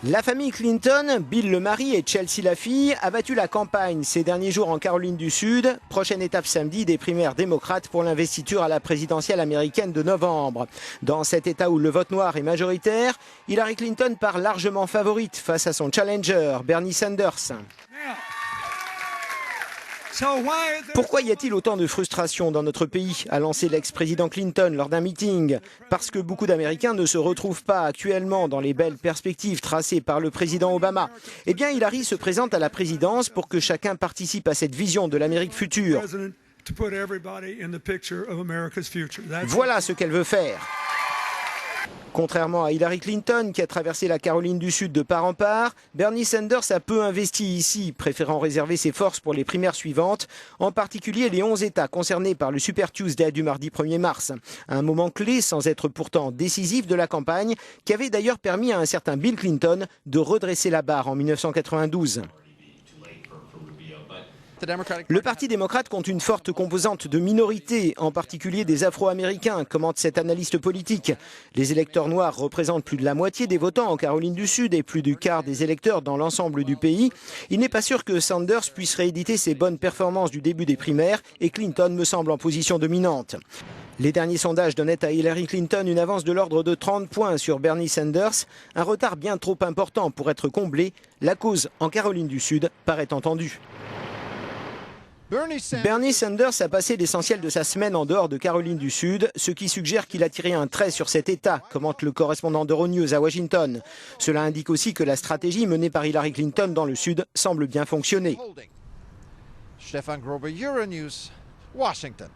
La famille Clinton, Bill le mari et Chelsea la fille, a battu la campagne ces derniers jours en Caroline du Sud. Prochaine étape samedi des primaires démocrates pour l'investiture à la présidentielle américaine de novembre. Dans cet état où le vote noir est majoritaire, Hillary Clinton part largement favorite face à son challenger, Bernie Sanders. Pourquoi y a-t-il autant de frustration dans notre pays, a lancé l'ex-président Clinton lors d'un meeting? Parce que beaucoup d'Américains ne se retrouvent pas actuellement dans les belles perspectives tracées par le président Obama. Eh bien, Hillary se présente à la présidence pour que chacun participe à cette vision de l'Amérique future. Voilà ce qu'elle veut faire. Contrairement à Hillary Clinton, qui a traversé la Caroline du Sud de part en part, Bernie Sanders a peu investi ici, préférant réserver ses forces pour les primaires suivantes, en particulier les 11 États concernés par le Super Tuesday du mardi 1er mars. Un moment clé, sans être pourtant décisif, de la campagne, qui avait d'ailleurs permis à un certain Bill Clinton de redresser la barre en 1992. Le Parti démocrate compte une forte composante de minorités, en particulier des Afro-Américains, commente cet analyste politique. Les électeurs noirs représentent plus de la moitié des votants en Caroline du Sud et plus du quart des électeurs dans l'ensemble du pays. Il n'est pas sûr que Sanders puisse rééditer ses bonnes performances du début des primaires et Clinton me semble en position dominante. Les derniers sondages donnaient à Hillary Clinton une avance de l'ordre de 30 points sur Bernie Sanders, un retard bien trop important pour être comblé. La cause en Caroline du Sud paraît entendue. Bernie Sanders a passé l'essentiel de sa semaine en dehors de Caroline du Sud, ce qui suggère qu'il a tiré un trait sur cet État, commente le correspondant d'Euronews à Washington. Cela indique aussi que la stratégie menée par Hillary Clinton dans le Sud semble bien fonctionner. Stefan Grober, Euronews, Washington.